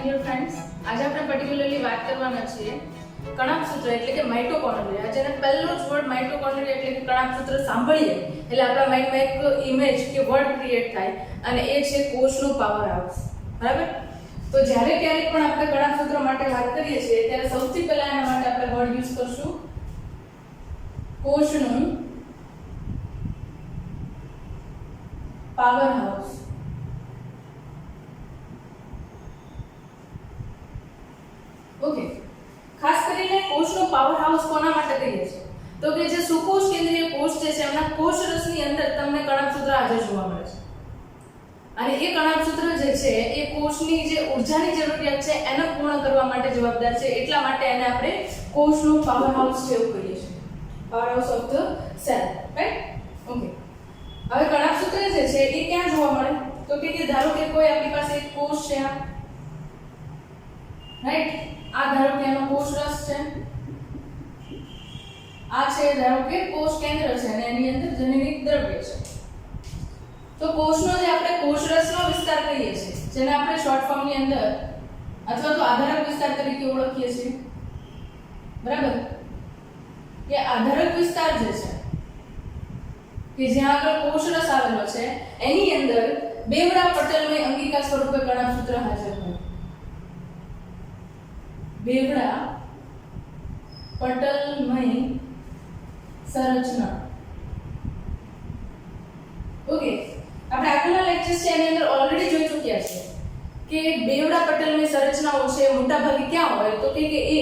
Dear friends, આજે આપણે particularly વાત કરવાના છીએ કણાભસૂત્ર એટલે કે માઇટોકોન્ડ્રિયા. જેને પહેલો જ વર્ડ માઇટોકોન્ડ્રિયા એટલે કે કણાભસૂત્ર સાંભળીએ એટલે આપણા માઇન્ડમાં એક ઇમેજ કે વર્ડ ક્રિએટ થાય અને એ છે કોષનો પાવર હાઉસ. બરાબર? તો જ્યારે ક્યારેક પણ આપણે કણાભસૂત્ર માટે વાત કરીએ છીએ ત્યારે સૌથી પહેલા એના માટે આપણે વર્ડ યુઝ કરશું કોષનું પાવર હાઉસ. ઓકે, ખાસ કરીને કોષનો પાવર હાઉસ કોના માટે કહીએ છીએ તો કે જે સુકોષ કેન્દ્રીય કોષ છે એમના કોષરસની અંદર તમને કણાભસૂત્ર હાજર જોવા મળે છે અને એ કણાભસૂત્ર જે છે એ કોષની જે ઊર્જાની જરૂરિયાત છે એને પૂર્ણ કરવા માટે જવાબદાર છે. એટલા માટે એને આપણે કોષનો પાવર હાઉસ છે એવું કહીએ છીએ, power house of the cell. Right? Okay, હવે કણાભસૂત્ર જે છે એ ક્યાં જોવા મળે તો કે ધારો કે કોઈ આપણી પાસે એક કોષ છે, રાઈટ? આ ધારો કે એનો કોષરસ છે, આ છે ધારો કે કોષ કેન્દ્ર છે અને એની અંદર જનનિક દ્રવ્ય છે. તો કોષનો જે આપણે કોષરસનો વિસ્તાર કહીએ છીએ જેને આપણે શોર્ટ ફોર્મ ની અંદર અથવા તો આધારક વિસ્તાર તરીકે ઓળખીએ છીએ. બરાબર? કે આધારક વિસ્તાર જે છે કે જ્યાં આગળ કોષરસ આવેલો છે એની અંદર બેવડા પટલમય અંગિકા સ્વરૂપે કણાભસૂત્ર હાજર હોય. બેવડા પટલમય સંરચના. ઓકે, આપણે આગળના લેક્ચર્સ છે એની અંદર ઓલરેડી જોઈ ચૂક્યા છે કે બેવડા પટલમય સંરચનાઓ છે મોટાભાગે ક્યાં હોય તો કે એ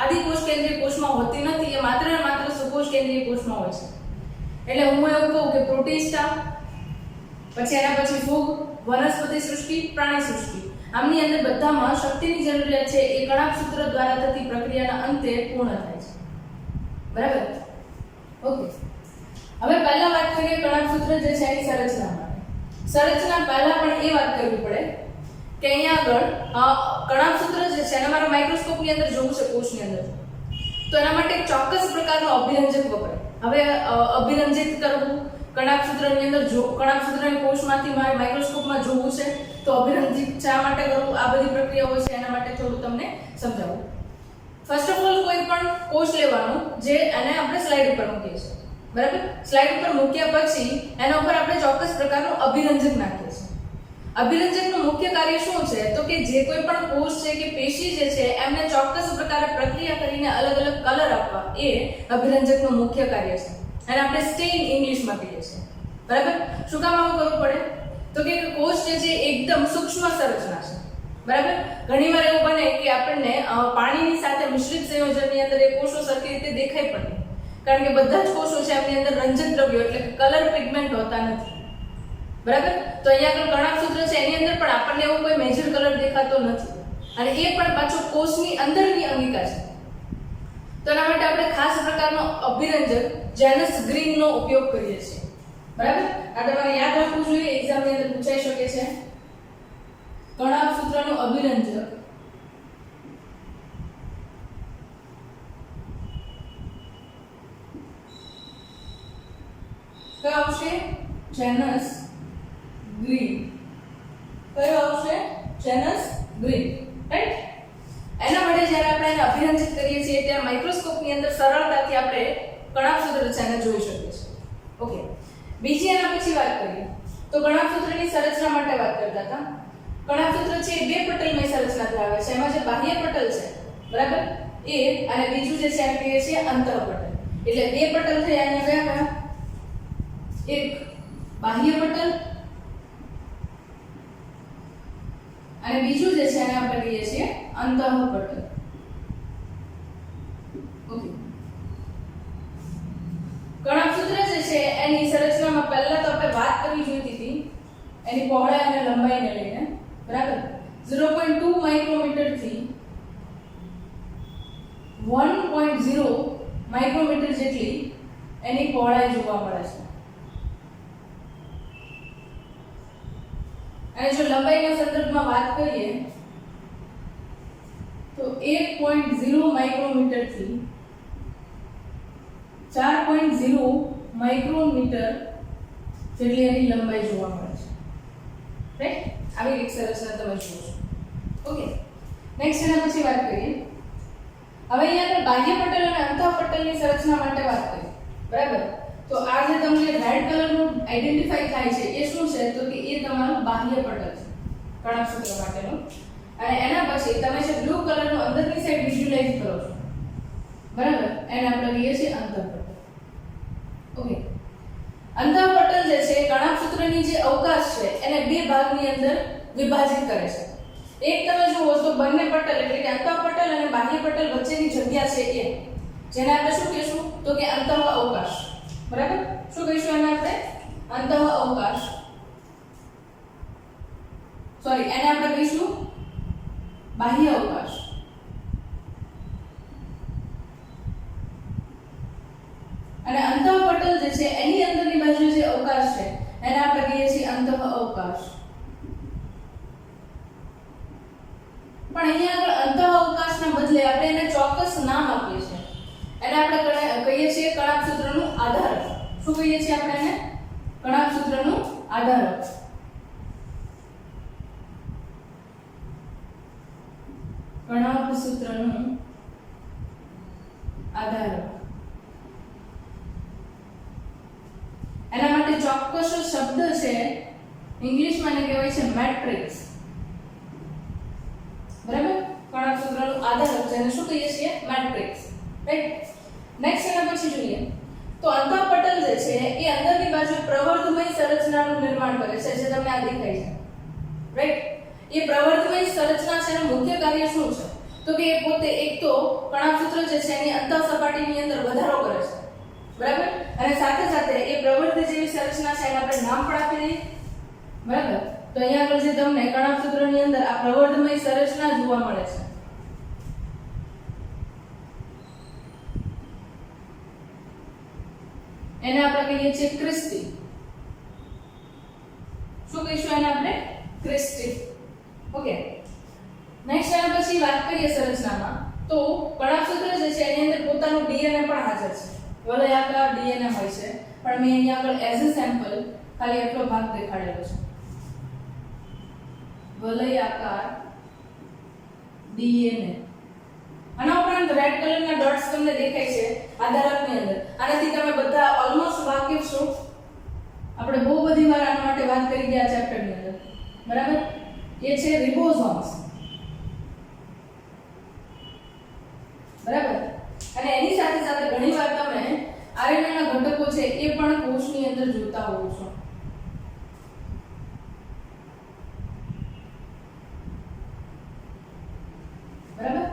આદિકોષ કેન્દ્રીય કોષમાં હોતી નથી, એ માત્ર ને માત્ર સુકોષ કેન્દ્રીય કોષમાં હોય છે. એટલે હું એવું કહું કે પ્રોટિસ્ટા, પછી એના પછી ફૂગ, વનસ્પતિ સૃષ્ટિ, પ્રાણી સૃષ્ટિ, આમની અંદર બધામાં શક્તિની જરૂરિયાત છે એ કણાભસૂત્ર દ્વારા થતી પ્રક્રિયાના અંતે પૂર્ણ થાય છે. બરાબર? ઓકે, હવે પહેલા વાત કરીએ કણાભસૂત્ર જે છે એની સંરચના માટે. સંરચના પહેલા પણ એ વાત કરવી પડે કે અહીંયા આગળ કણાભસૂત્ર જે છે એને મારે માઇક્રોસ્કોપની અંદર જોવું છે કોષની અંદર, તો એના માટે એક ચોક્કસ પ્રકારનું અભિરંજક વપરાય. હવે અભિરંજિત કરવું કણાભસૂત્રની અંદર જો કણાભસૂત્રને કોષમાંથી મારે માઇક્રોસ્કોપમાં જોવું છે તો અભિરંજિત શા માટે કરવું, આ બધી પ્રક્રિયાઓ છે એના માટે થોડું તમને સમજાવું. ફર્સ્ટ ઓફ ઓલ કોઈ પણ કોષ લેવાનું જે એને આપણે સ્લાઇડ ઉપર મૂકીએ છીએ. બરાબર? સ્લાઇડ ઉપર મૂક્યા પછી એના ઉપર આપણે ચોક્કસ પ્રકારનું અભિરંજક નાખીએ છીએ. અભિરંજકનું મુખ્ય કાર્ય શું છે તો કે જે કોઈ પણ કોષ છે કે પેશી જે છે એમને ચોક્કસ પ્રકારે પ્રક્રિયા કરીને અલગ અલગ કલર આપવા એ અભિરંજકનું મુખ્ય કાર્ય છે અને આપણે સ્ટેઇન ઇંગ્લિશમાં કહીએ છીએ. બરાબર? શું કામ આવું કરવું પડે તો કે કોષ જે છે એકદમ સૂક્ષ્મ સંરચના છે. બરાબર? ઘણીવાર એવું બને કે આપણને પાણીની સાથે મિશ્રિત સંયોજનની અંદર એ કોષો સરખી રીતે દેખાય પણ નહીં, કારણ કે બધા જ કોષો છે એમની અંદર રંજક દ્રવ્યો એટલે કે કલર પિગમેન્ટ હોતા નથી. બરાબર? તો અહીંયા આગળ કણાભસૂત્ર છે એની અંદર પણ આપણને એવો કોઈ મેજર કલર દેખાતો નથી અને એ પણ પાછો કોષની અંદરની અંગિકા છે. તો એના માટે આપણે ખાસ પ્રકારનો અભિરંજક જેનસ ગ્રીનનો ઉપયોગ કરીએ છીએ. બરાબર? આ તમારે યાદ રાખવું જોઈએ, એક્ઝામની અંદર પૂછાઈ શકે છે. કણાભસૂત્રનું અભિરંજક કયો આવશે? જેનસ ગ્રીન. કયો આવશે? જેનસ ગ્રીન. રાઈટ? એના માટે જ્યારે આપણે એને અભિરંજિત કરીએ છીએ ત્યારે માઇક્રોસ્કોપની અંદર સરળતાથી આપણે કણાભસૂત્ર છે એને જોઈ શકીએ છીએ. ઓકે, બીજી એના પછી વાત કરીએ તો કણાભસૂત્રની સંરચના માટે વાત કરતા હતા. કણાભસૂત્ર છે બે પટલમય સંરચના ધરાવે છે. એમાં જે બાહ્ય પટલ છે, બરાબર, એ અને બીજું જે છે એને કહીએ છીએ અંતઃપટલ. એટલે બે પટલ થયા અહીંયા કયા? એક બાહ્ય પટલ અને બીજું જે છે એને આપણે કહીએ છીએ અંતઃપટલ. ઓકે, કણાભસૂત્ર જે છે એની સંરચનામાં પહેલા તો આપણે વાત કરવી જોઈતી હતી એની પહોળાઈ અને લંબાઈને લઈને. બરાબર? 0.2 માઇક્રોમીટર થી 1.0 માઇક્રોમીટર જેટલી એની પહોળાઈ જોવા મળે છે. અને જો લંબાઈના સંદર્ભમાં વાત કરીએ તો 1.0 માઇક્રોમીટર થી 4.0 માઇક્રોમીટર જેટલી એની લંબાઈ જોવા મળે છે. રાઈટ? આવી એક સંરચના તમે જુઓ છો. ઓકે, નેક્સ્ટ એના પછી વાત કરીએ. હવે અહીંયા આપણે બાહ્ય પટલ અને અંતઃપટલની સંરચના માટે વાત કરીએ. બરાબર? તો આ જે તમને રેડ કલરનું આઈડેન્ટિફાઈ થાય છે એ શું છે? તો કે એ તમારું બાહ્ય પટલ છે કણાભસૂત્ર માટેનું. અને એના પછી તમે જે બ્લુ કલરનું અંદરની સાઈડ વિઝ્યુઅલાઇઝ કરો છો, બરાબર, એને આપણે કહીએ છીએ અંતઃપટલ. ઓકે, અંતઃપટલ જે છે કણાભસૂત્રની જે અવકાશ છે એને બે ભાગની અંદર વિભાજિત કરે છે. એક તમે જુઓ તો બંને પટલ એટલે કે અંતઃપટલ અને બાહ્ય પટલ વચ્ચેની જગ્યા છે એ, જેને આપણે શું કહીશું? તો કે અંતઃ અવકાશ. બરાબર? શું કહીશું એને આપણે? અંતઃ અવકાશ. સોરી, એને આપણે કહીશું બાહ્ય અવકાશ. અને અંતઃપટલ જે છે એની અંદરની બાજુ જે અવકાશ છે એને આપણે કહીએ છીએ અંતઃ અવકાશ. પણ અહીંયા આગળ અંતઃ અવકાશના બદલે આપણે એને ચોક્કસ નામ આપીએ છીએ. એને આપણે કહીએ છીએ કણાભસૂત્રનું આધારક. શું કહીએ છીએ આપણે એને? કણાભસૂત્રનું આધારક. કણાભસૂત્રનું આધારક. એના માટે ચોક્કસ શબ્દ છે, ઇંગ્લિશમાં એને કહેવાય છે મેટ્રિક્સ. બરાબર? કણાભસૂત્રનું આધારક જેને શું કહીએ છીએ? મેટ્રિક્સ. રાઈટ? નેક્સ્ટ એના પછી જોઈએ તો અંતઃપટલ જે છે એ અંદરની બાજુ પ્રવર્ધમય સંરચનાનું નિર્માણ કરે છે, જે તમને આ દેખાય છે. રાઈટ? એ પ્રવર્ધમય સંરચના છે એનું મુખ્ય કાર્ય શું છે? તો કે એ પોતે એક તો કણાભસૂત્ર જે છે એની અંતઃ સપાટીની અંદર વધારો કરે છે. બરાબર? અને સાથે સાથે એ પ્રવર્ધ જેવી સંરચના છે એને આપણે નામ પણ આપી દઈએ. બરાબર? તો અહીંયા આગળ જે તમને કણાભસૂત્રની અંદર આ પ્રવર્ધમય સંરચના જોવા મળે છે, એને આપણે કહીએ છીએ ક્રિસ્ટી. શું કહીશું એને આપણે? ક્રિસ્ટી. ઓકે, નેક્સ્ટ એના પછી વાત કરીએ સંરચનામાં તો કણાભસૂત્ર જે છે એની અંદર પોતાનું ડીએનએ પણ હાજર છે. વલયાકાર ડીએનએ હોય છે, પણ મેં અહીંયા આગળ એઝ અ સેમ્પલ ખાલી એટલો ભાગ દેખાડેલો છે. વલયાકાર ડીએનએ. આના ઉપરાંત રેડ કલરના ડોટ્સ તમને દેખાય છે આધારકની અંદર. આનાથી તમે બધા ઓલમોસ્ટ વાકેફ છો. આપણે બહુ બધી વાર આના માટે વાત કરી ગયા ચેપ્ટરની અંદર. બરાબર? એ છે રિબોસોમ્સ. બરાબર? અને એની સાથે સાથે ઘણીવાર તમે આરએનએના ઘટકો છે એ પણ કોષની અંદર જોતા હોવ છો. બરાબર?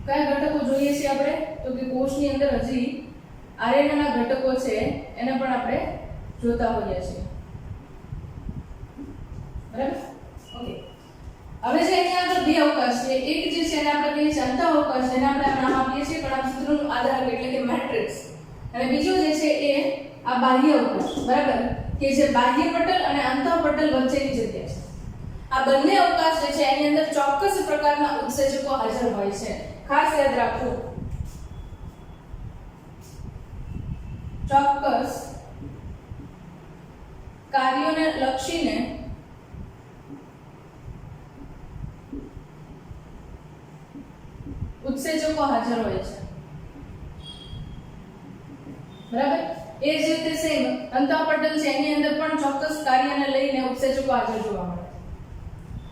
કયા ઘટકો જોઈએ છીએ આપણે? તો કે કોષની અંદર હજી આરએનએના ઘટકો છે એને પણ આપણે જોતા હોઈએ છીએ. બરાબર? ઓકે, હવે જે અહીંયા આગળ બે અવકાશ છે, એક જે છે એને આપણે કહીએ છીએ અંતઃ અવકાશ, જેને આપણે નામ આપીએ છીએ કણાભસૂત્રનું આધારક એટલે કે મેટ્રિક્સ. અને બીજો જે છે એ આ બાહ્ય અવકાશ. બરાબર? કે જે બાહ્ય પટલ અને અંતઃપટલ વચ્ચેની જગ્યા છે. આ બંને અવકાશ જે છે એની અંદર ચોક્કસ પ્રકારના ઉત્સેચકો હાજર હોય છે. ખાસ યાદ રાખો, ચોક્કસ કાર્યોને લક્ષીને ઉત્સેચકો હાજર હોય છે. બરાબર? એ જ રીતે સેમ અંતઃપટલ છે એની અંદર પણ ચોક્કસ કાર્યને લઈને ઉત્સેચકો હાજર જોવા મળે.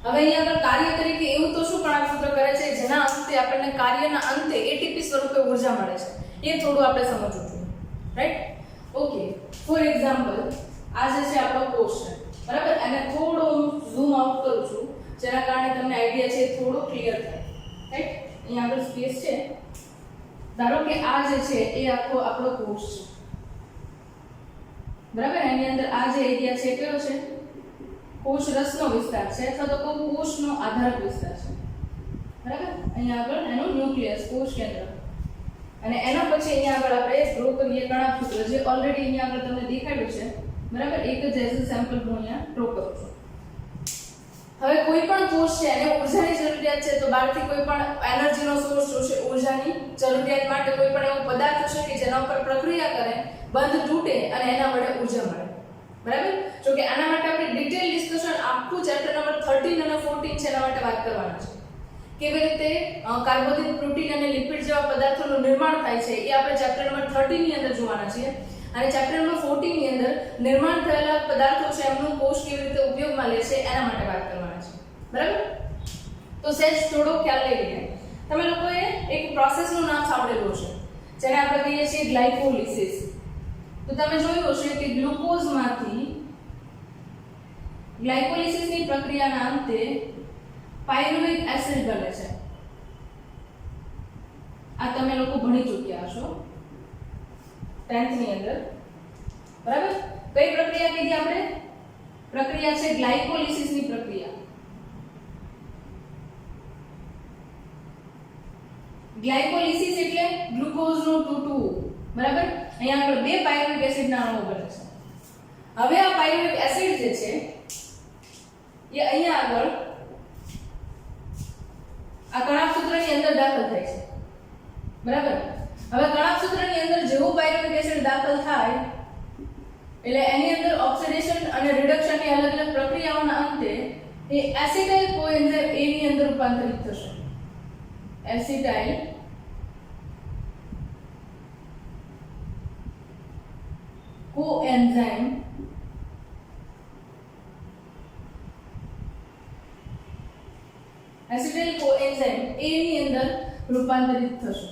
હવે અહીંયા આગળ કાર્ય તરીકે એવું તો શું કણાભસૂત્ર કરે છે જેના અંતે આપણને કાર્યના અંતે એટીપી સ્વરૂપે ઊર્જા મળે છે, એ થોડું આપણે સમજવું જોઈએ. રાઈટ? ઓકે, ફોર એક્ઝામ્પલ આ જે છે આપણો કોષ છે. બરાબર? અને થોડો હું ઝૂમ આઉટ કરું છું જેના કારણે તમને આઈડિયા છે થોડો ક્લિયર થાય. રાઈટ? અહીંયા આગળ સ્પેસ છે. ધારો કે આ જે છે એ આખો આપણો કોષ છે. બરાબર? એની અંદર આ જે એરિયા છે કયો છે? કોષ રસનો વિસ્તાર છે અથવા તો કોષનો આધારક વિસ્તાર છે. બરાબર? અહીંયા આગળ એનું ન્યુક્લિયસ કોષ કેન્દ્ર. અને એના પછી અહીંયા આગળ આપણે ડ્રો કરીએ કણાભસૂત્ર, જે ઓલરેડી અહીંયા આગળ તમને દેખાડ્યું છે. બરાબર? એક જ એઝ સેમ્પલ હું અહીંયા ડ્રો કરું છું. હવે કોઈ પણ કોષ છે એને ઊર્જાની જરૂરિયાત છે, તો બહારથી કોઈ પણ એનર્જીનો સોર્સ જોશે. ઊર્જાની જરૂરિયાત માટે કોઈ પણ એવો પદાર્થ છે કે જેના ઉપર પ્રક્રિયા કરે, બંધ તૂટે અને એના વડે ઊર્જા મળે. બરાબર? જો કે આના માટે આપણે ડિટેલ ડિસ્કશન આખું ચેપ્ટર નંબર 13 અને 14 છે એના માટે વાત કરવાના છે. કેવી રીતે કાર્બોદિત, પ્રોટીન અને લિપિડ જેવા પદાર્થોનું નિર્માણ થાય છે એ આપણે ચેપ્ટર નંબર 13 ની અંદર જોવાના છીએ. અને ચેપ્ટર નંબર 14 ની અંદર નિર્માણ થયેલા પદાર્થો છે એમનું કોષ કેવી રીતે ઉપયોગમાં લે છે એના માટે વાત કરવાના છે. બરાબર? તો સેજ થોડો ખ્યાલ લઈ લઈએ. તમે લોકોએ એક પ્રોસેસનું નામ સાંભળેલું છે જેને આપણે કહીએ છીએ ગ્લાયકોલિસિસ. તો તમે જોયું હશે કે ગ્લુકોઝમાંથી ગ્લાયકોલિસિસની પ્રક્રિયાના અંતે પાયરુવેટ એસિડ બને છે. આ તમે લોકો ભણી ચૂક્યા છો 10th ની અંદર. બરાબર? કઈ પ્રક્રિયા કીધી આપણે? પ્રક્રિયા છે ગ્લાયકોલિસિસની પ્રક્રિયા. ગ્લાયકોલિસિસ એટલે ગ્લુકોઝનું તૂટવું. બરાબર? અહીંયા આગળ બે પાયરુવેટ એસિડના અણુઓ બને છે. હવે આ પાયરુવેટ એસિડ જે છે એ અહીંયા આગળ આ કણાભસૂત્રની અંદર દાખલ થાય છે. બરાબર? હવે કણાભસૂત્રની અંદર જેવું પાયરુવેટ એસિડ દાખલ થાય એટલે એની અંદર ઓક્સિડેશન અને રિડક્શનની અલગ અલગ પ્રક્રિયાઓના અંતે એ એસિટાઇલ કોએન્ઝાઇમ A ની અંદર રૂપાંતરિત થશે. એસિટાઇલ કોએન્ઝાઇમ એસિટાઇલ કોએન્ઝાઇમ A ની અંદર રૂપાંતરિત થશે.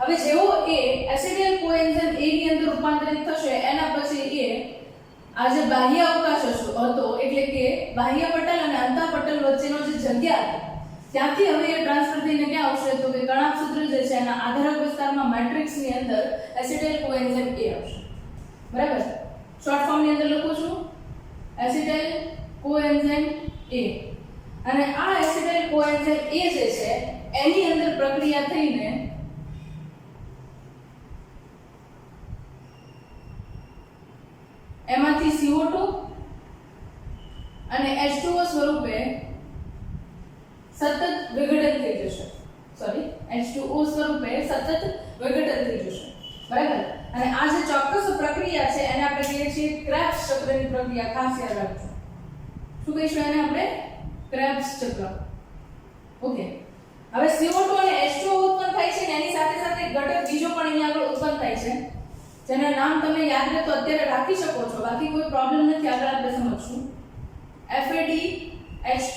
હવે જેવો એ એસિટાઇલ કોએન્ઝાઇમ A ની અંદર રૂપાંતરિત થશે એના પછી એ આ જે બાહ્ય અવકાશ હતો એટલે કે બાહ્ય પટલ અને અંતઃપટલ વચ્ચેનો જે જગ્યા હતી ત્યાંથી હવે એ ટ્રાન્સફર થઈને ક્યાં આવશે તો કે કણાભસૂત્ર જે છે એના આધારક વિસ્તારમાં મેટ્રિક્સની અંદર એસિટાઇલ કોએન્ઝાઇમ A આવશે. બરાબર? શોર્ટ ફોર્મ ની અંદર લખું છું એસિટાઇલ કોએન્ઝાઇમ A. અને આ એસિટાઇલ કોએન્ઝાઇમ A જે છે એની અંદર પ્રક્રિયા થઈને એમાંથી CO2 અને H2O સ્વરૂપે સતત વિઘટન થઈ જશે. H2O સ્વરૂપે સતત વિઘટન થઈ જશે. બરાબર? અને આ જે ચોક્કસ પ્રક્રિયા છે એને આપણે કહીએ છીએ ક્રેબ્સ ચક્રની પ્રક્રિયા. ખાસ યાદ રાખજો. શું કહીશું એને આપણે? ક્રેબ્સ ચક્ર. ઓકે. હવે CO2 અને H2O ઉત્પન્ન થાય છે ને એની સાથે સાથે ઘટક બીજો પણ અહીંયા આગળ ઉત્પન્ન થાય છે જેના નામ તમે યાદ રહે તો અત્યારે રાખી શકો છો, બાકી કોઈ પ્રોબ્લેમ નથી. આગળ આપણે સમજશું. FADH2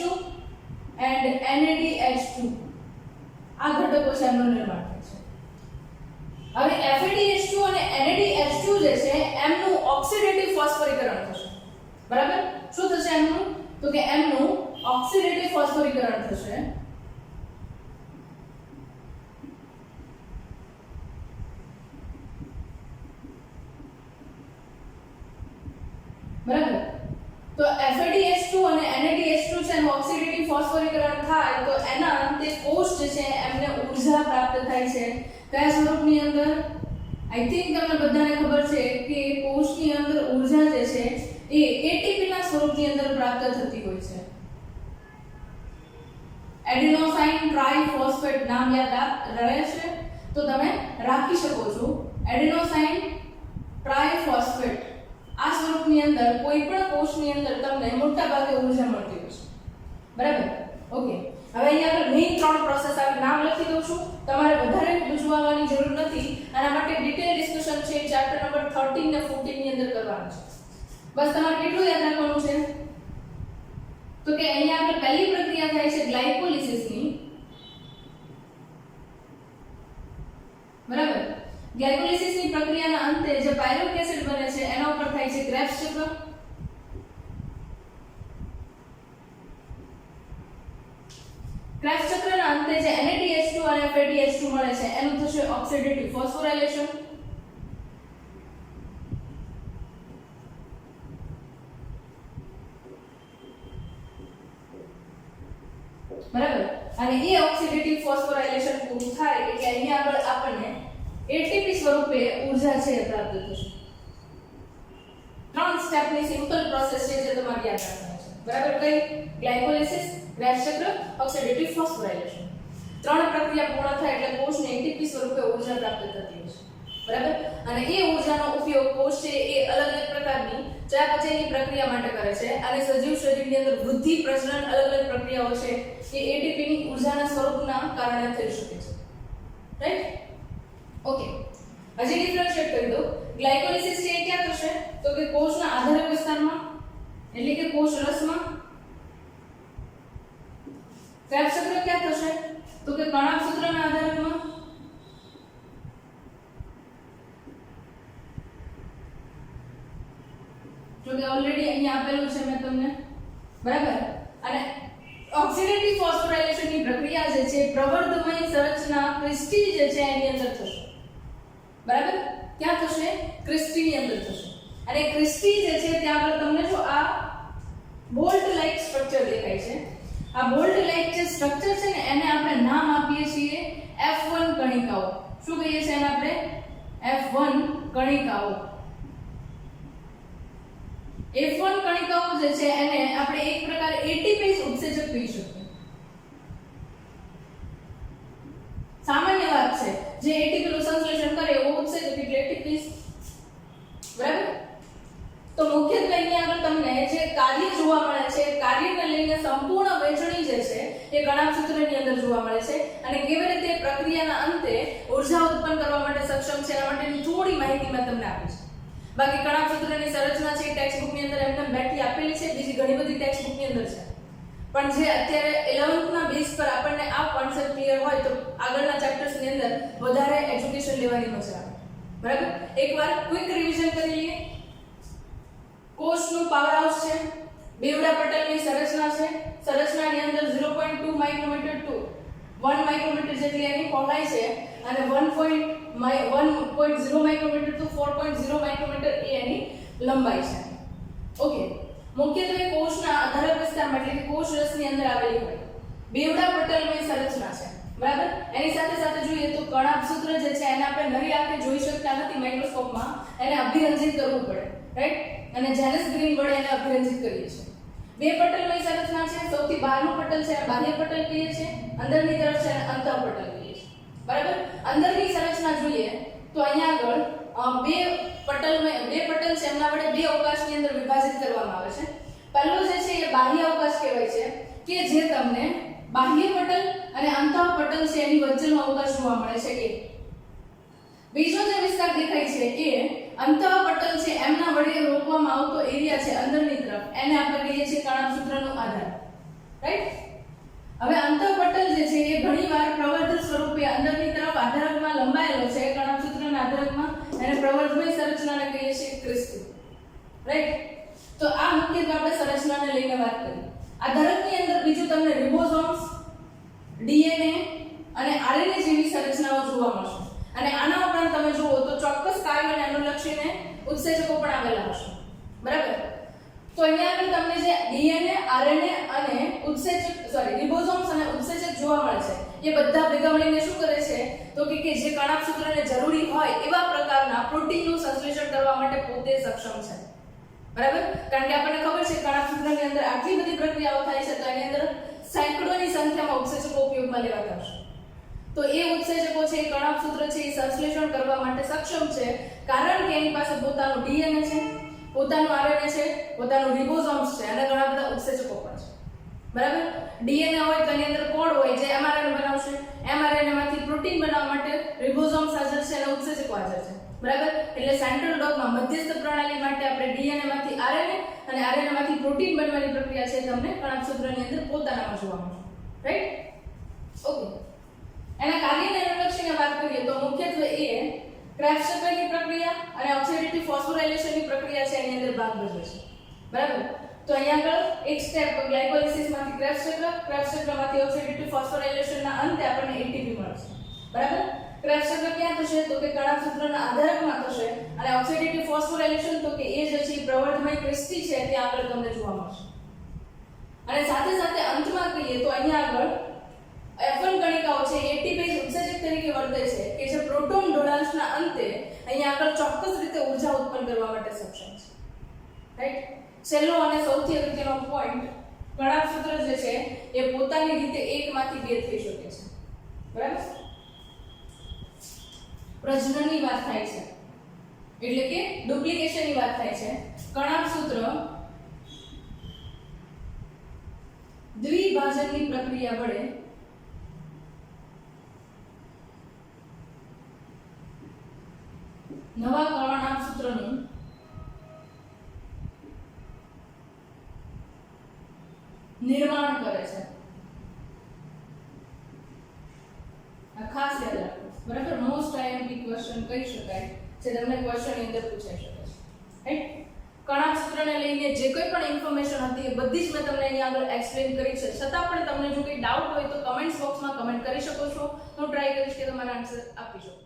and NADH2 આ ઘટકો છે એમનું નિર્માણ થાય છે. હવે FADH2 અને NADH2 જે છે એમનું ઓક્સિડેટિવ ફોસ્ફોરીકરણ થશે. બરાબર? શું થશે એમનું? તો કે એમનું ઓક્સિડેટિવ ફોસ્ફોરીકરણ થશે. બરાબર? તો FADH2 અને NADH2 છે એનું ઓક્સિડેટિવ ફોસ્ફોરીકરણ થાય તો એના અંતે કોષ જે છે એમને ઊર્જા પ્રાપ્ત થાય છે. કયા સ્વરૂપની અંદર? આઈ થિંક તમને બધાને ખબર છે કે કોષની અંદર ઊર્જા જે છે એ ATP ના સ્વરૂપની અંદર પ્રાપ્ત થતી હોય છે. એડિનોસાઇન ટ્રાઇફોસ્ફેટ નામ યાદ રહે છે તો તમે રાખી શકો છો. એડિનોસાઇન ટ્રાઇફોસ્ફેટ આ સ્વરૂપની અંદર કોઈ પણ કોષની અંદર તમને મોટા ભાગે ઊર્જા મળતી હોય છે. બરાબર? ઓકે. હવે અહીંયા આગળ મેઇન 3 પ્રોસેસ આવે નામ લખી દઉં છું. તમારે વધારે ગુજવાવાની જરૂર નથી. આના માટે ડિટેલ ડિસ્કશન છે ચેપ્ટર નંબર 13 ને 14 ની અંદર કરવાનું છે. બસ તમારે કેટલું યાદ રાખવાનું છે તો કે અહીંયા આગળ પહેલી પ્રક્રિયા થાય છે ગ્લાયકોલિસિસની. બરાબર? ગ્લાયકોલિસિસની પ્રક્રિયાના અંતે જે પાયરુવેટ એસિડ બને છે એના ઉપર થાય છે ક્રેબ્સ ચક્ર. ક્રેબ્સ ચક્રના અંતે જે NADH2 અને FADH2 મળે છે એનું થશે ઓક્સિડેટિવ ફોસ્ફોરાયલેશન. બરાબર? અને એ ઓક્સિડેટિવ ફોસ્ફોરાયલેશન પૂરું થાય એટલે અહીંયા આગળ આપણને ATP સ્વરૂપે ઊર્જા છે પ્રાપ્ત થશે. 3 સ્ટેપની સિમ્પલ પ્રોસેસ છે જે તમારે યાદ રાખવાની છે. બરાબર? કઈ? ગ્લાયકોલિસિસ, ક્રેબ્સ ચક્ર, ઓક્સિડેટિવ ફોસ્ફોરાયલેશન. 3 પ્રક્રિયા પૂર્ણ થાય એટલે કોષને ATP સ્વરૂપે ઊર્જા પ્રાપ્ત થતી હોય છે. બરાબર? અને એ ઊર્જાનો ઉપયોગ કોષ છે એ અલગ અલગ પ્રકારની ચયાપચયની પ્રક્રિયા માટે કરે છે અને સજીવ શરીરની અંદર વૃદ્ધિ પ્રજનન અલગ અલગ પ્રક્રિયાઓ છે એ એટીપીની ઉર્જાના સ્વરૂપના કારણે થઈ શકે છે. રાઈટ? ઓકે, હજી ડિફરન્શિએટ કરી દો. ગ્લાયકોલિસિસ છે એ ક્યાં થશે? તો કે કોષના આધારક વિસ્તારમાં એટલે કે કોષ રસમાં. ક્રેબ્સ ચક્ર ક્યાં થશે? તો કે કણાભસૂત્રના આધારકમાં. જો કે ઓલરેડી અહીંયા આપેલું છે મેં તમને, બરાબર. અને ઓક્સિડેટિવ ફોસ્ફોરાયલેશનની પ્રક્રિયા જે છે પ્રવર્ધમય સંરચના ક્રિસ્ટી જે છે એની અંદર થશે, બરાબર. ક્યાં થશે? ક્રિસ્ટીની અંદર થશે. અને ક્રિસ્ટી જે છે ત્યાં આગળ તમને જો આ બોલ્ટ લાઇક સ્ટ્રક્ચર દેખાય છે. આ બોલ્ટ લાઇક જે સ્ટ્રક્ચર છે ને એને આપણે નામ આપીએ છીએ F1 કણિકાઓ. શું કહીએ છીએ એને આપણે? F1 કણિકાઓ. F1 કણિકાઓ જે છે એને આપણે એક પ્રકાર એટીપી ઉત્સેચક કહી શકીએ. સામાન્ય વાત છે, જે એટીપી નું સંશ્લેષણ કરે એવો ઉત્સેચક એટલે એટીપી, બરાબર. તો મુખ્યત્વે અહીંયા આગળ તમને જે કાર્ય જોવા મળે છે, કાર્યને લઈને સંપૂર્ણ વહેંચણી જે છે એ કણાભસૂત્રની અંદર જોવા મળે છે અને કેવી રીતે પ્રક્રિયાના અંતે ઉર્જા ઉત્પન્ન કરવા માટે સક્ષમ છે એના માટેની થોડી માહિતી મેં તમને આપી છે. બાકી કણાભસૂત્રની સંરચના છે ટેક્સ્ટ બુકની અંદર એમને બેઠી આપેલી છે, બીજી ઘણી બધી ટેક્સ્ટ બુકની અંદર છે. પણ જે અત્યારે 11th ના બેઝ પર આપણને આ કોન્સેપ્ટ ક્લિયર હોય તો આગળના ચેપ્ટર્સની અંદર વધારે એજ્યુકેશન લેવાની મજા આવે, બરાબર. એકવાર ક્વિક રિવિઝન કરી લઈએ. કોષનું પાવર હાઉસ છે, બેવડા પટલની સંરચના છે. સંરચનાની અંદર 0.2 માઇક્રોમીટર ટુ 1 માઇક્રોમીટર જેટલી એની પહોળાઈ છે અને 1.0 માઇક્રોમીટર ટુ 4.0 માઇક્રોમીટર એ એની લંબાઈ છે. ઓકે, મુખ્યત્વે કોષના આધારક વિસ્તારમાં એટલે કે કોષ રસની અંદર આવેલી હોય બેવડા પટલની સંરચના છે, બરાબર. એની સાથે સાથે જોઈએ તો કણાભસૂત્ર જે છે એને આપણે નરી આંખે જોઈ શકતા નથી માઇક્રોસ્કોપમાં, એને અભિરંજિત કરવું પડે, રાઈટ. અને જેનસ ગ્રીન વડે એને અભિરંજિત કરીએ છીએ. બે પટલની સંરચના છે. સૌથી બહારનું પટલ છે બાહ્ય પટલ કહીએ છીએ, અંદરની તરફ છે અંતઃપટલ કહીએ છીએ, બરાબર. અંદરની સંરચના જોઈએ તો અહીંયા આગળ બે પટલ છે એમના વડે બે અવકાશની અંદર વિભાજિત કરવામાં આવે છે. પહેલો જે છે એ બાહ્ય અવકાશ કહેવાય છે કે જે તમને બાહ્ય પટલ અને અંતઃપટલ છે એની વચ્ચેનો અવકાશ જોવા મળે છે. એ બીજો જે વિસ્તાર દેખાય છે એ અંતઃપટલ છે એમના વડે રોકવામાં આવતો એરિયા છે અંદરની તરફ, એને આપણે કહીએ છીએ કણાભસૂત્રનો આધાર, રાઈટ. હવે અંતઃપટલ જે છે એ ઘણીવાર પ્રવર્ધક સ્વરૂપે અંદરની તરફ આધારકમાં લંબાયેલો છે. કણાભસૂત્રના આધારકમાં એને પ્રવર્ધમય સંરચનાને કહીએ છીએ ક્રિસ્ટી, રાઈટ. તો આ મુખ્યત્વે આપણે સંરચનાને લઈને વાત કરી. આધારકની અંદર બીજું તમને રિબોસોમ્સ, ડીએનએ અને આરએનએ જેવી સંરચનાઓ જોવા મળશે. અને આના ઉપરાંત તમે જુઓ તો ચોક્કસ કાર્યોને અનુલક્ષીને ઉત્સેચકો પણ આવેલા હશે, બરાબર. તો અહીંયા આગળ તમને જે ડીએનએ, આરએનએ અને રિબોસોમ્સ અને ઉત્સેચક જોવા મળે છે એ બધા ભેગા મળીને શું કરે છે તો કે જે કણાભસૂત્રને જરૂરી હોય એવા પ્રકારના પ્રોટીનનું સંશ્લેષણ કરવા માટે પોતે સક્ષમ છે, બરાબર. કારણ કે આપણને ખબર છે કણાભસૂત્રની અંદર આટલી બધી પ્રક્રિયાઓ થાય છે તો એની અંદર સેંકડોની સંખ્યામાં ઉત્સેચકો ઉપયોગમાં લેવાતા હશે. તો એ ઉત્સેચકો છે એ કણાભસૂત્ર છે એ સંશ્લેષણ કરવા માટે સક્ષમ છે કારણ કે એની પાસે પોતાનું ડીએનએ છે, પોતાનું આરએનએ છે, પોતાનું રિબોસોમ્સ છે અને ઘણા બધા ઉત્સેચકો પણ છે, બરાબર. ડીએનએ હોય તો એની અંદર કોડ હોય જે એમઆરએનએ બનાવશે, એમઆરએનએ માંથી પ્રોટીન બનાવવા માટે રિબોસોમ્સ હાજર છે અને ઉત્સેચકો હાજર છે, બરાબર. એટલે સેન્ટ્રલ ડોગમાં મધ્યસ્થ પ્રણાલી માટે આપણે ડીએનએ માંથી આરએનએ અને આરએનએ માંથી પ્રોટીન બનવાની પ્રક્રિયા છે તમને કણાભસૂત્રની અંદર પોતાનામાં જોવા મળશે, રાઈટ. ઓકે, એના કાર્યને અનુલક્ષીને વાત કરીએ તો મુખ્યત્વે એ ક્રેબ્સ ચક્રની પ્રક્રિયા અને ઓક્સિડેટિવ ફોસ્ફોરાયલેશનની પ્રક્રિયા છે એની અંદર ભાગ ભજવે છે, બરાબર. તો અહીંયા આગળ એક સ્ટેપ ગ્લાયકોલિસિસમાંથી ક્રેબ્સ ચક્રમાંથી ઓક્સિડેટિવ ફોસ્ફોરાયલેશનના અંતે આપણને એટીપી મળશે, બરાબર. ક્રેબ્સ ચક્ર ક્યાં થશે તો કે કણાભસૂત્રના આધારકમાં થશે અને ઓક્સિડેટિવ ફોસ્ફોરાયલેશન તો કે એ જે છે પ્રવર્ધમય ક્રિસ્ટી છે ત્યાં આગળ તમને જોવા મળશે. અને સાથે સાથે અંતમાં કહીએ તો અહીંયા આગળ F1 કણિકાઓ છે એટીપી ઉત્સેચક તરીકે વર્તે છે કે જે પ્રોટોન ઢોળાંશના અંતે અહીંયા આગળ ચોક્કસ રીતે ઉર્જા ઉત્પન્ન કરવા માટે સક્ષમ છે, રાઈટ. છેલ્લો અને સૌથી અગત્યનો પોઈન્ટ, કણાભસૂત્ર જે છે એ પોતાની રીતે એકમાંથી બે થઈ શકે છે, બરાબર. પ્રજનનની વાત થાય છે એટલે કે ડુપ્લિકેશનની વાત થાય છે. કણાક સૂત્ર દ્વિભાજનની પ્રક્રિયા વડે નવા કણાક સૂત્રનું નિર્માણ કરે છે. આ ખાસ યાદ રાખો, બરાબર. મોસ્ટ આઈએમપી ક્વેશ્ચન કહી શકાય જે તમને ક્વેશ્ચન ની અંદર પૂછાઈ શકે છે, રાઈટ. કણાક સૂત્રને લઈને જે કોઈ પણ ઇન્ફોર્મેશન હતી એ બધી જ મેં તમને અહીંયા આગળ એક્સપ્લેન કરી છે. છતાં પણ તમને જો કોઈ ડાઉટ હોય તો કમેન્ટ્સ બોક્સમાં કમેન્ટ કરી શકો છો. હું ટ્રાય કરીશ કે તમારા આન્સર આપી શકું.